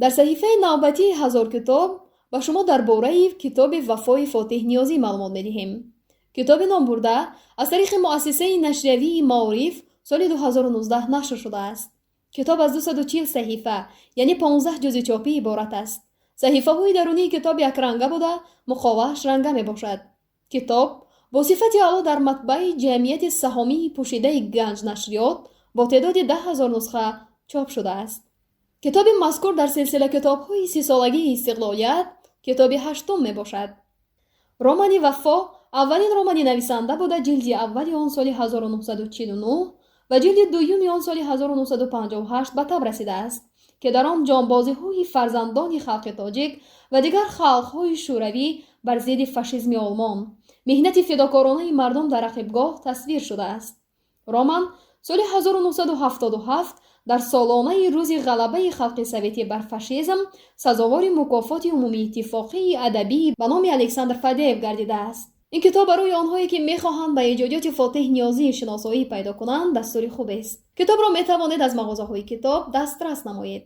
дар саҳифаи навбатии ҳазор китоб ба шумо дар бораи китоби Вафои Фотиҳниёзӣ маълумот медиҳем. китоби номбурда аз тариқи муассисаи нашриявии Маориф соли 2019 нашр шудааст. китоб аз 240 саҳифа, яъне 15 ҷузи чопӣ иборат аст. саҳифаҳои дарунии китоб якранга буда, муқовааш ранга мебошад. китоб бо сифати аъло дар матбаъи ҷамъияти саҳомии пӯшидаи Ганҷ нашриёт бо теъдоди 10,000 нусха чоп шудааст. китоби мазкур дар силсила китобҳои 30-солагии Истиқлолият китоби 8-ум мебошад. романи Вафо аввалин романи нависанда буда ҷилди аввали он соли 1949 ва ҷилди дуюми он соли 1958 ба таб расидааст, ки дар он ҷонбозиҳои фарзандони халқи тоҷик ва дигар халқҳои шӯравӣ бар зидди фашизми олмон, меҳнати фидокоронаи мардум дар рақибгоҳ тасвир шудааст. роман соли 1977 дар солонаи рӯзи ғалабаи халқи советӣ бар фашизм сазовори мукофоти умумии иттифоқии адабӣ ба номи Александр Фадеев гардидааст. ин китоб барои онҳое ки мехоҳанд ба эҷодиёти Фотиҳниёзӣ шиносоӣ пайдо кунанд дастури хубест. китобро метавонед аз мағозаҳои китоб дастрас намоед.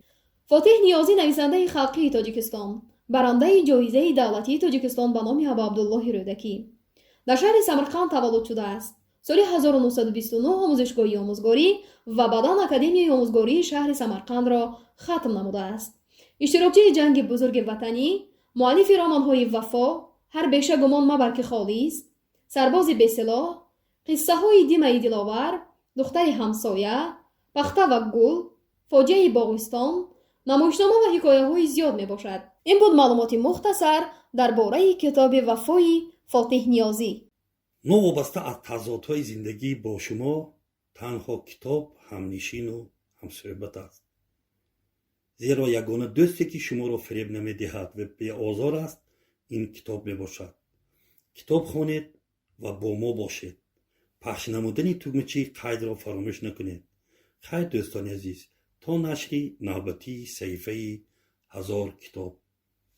Фотиҳниёзӣ нависандаи халқии Тоҷикистон, барандаи ҷоизаи давлатии Тоҷикистон ба номи Абу Абдуллоҳи Рӯдакӣ. дар шаҳри Самарқанд таваллуд шудааст. соли 1929 омӯзишгоҳи омӯзгорӣ ва баъдан Академияи омӯзгории шаҳри Самарқандро хатм намудааст. иштирокчии ҷанги бузурги ватанӣ, муаллифи романҳои Вафо, ҳар беша гумон мабар ки холист, сарбози бесилоҳ, қиссаҳои Димаи диловар, духтари ҳамсоя, пахта ва гул, фоҷиаи Боғистон, намоишнома ва ҳикояҳои зиёд мебошад. ин буд маълумоти мухтасар дар бораи китоби Вафои Фотиҳниёзӣ. новобаста аз тазодҳои зиндагӣ бо шумо танҳо китоб ҳамнишину ҳамсӯҳбат аст. зеро ягона дӯсте ки шуморо фиреб намедиҳад ва беозор аст, ин китоб мебошад. китоб хонед ва бо мо бошед. пахш намудани тугмачи қайдро фаромӯш накунед. хайр дӯстони азиз, то нашри навбатии саҳифаи ҳазор китоб.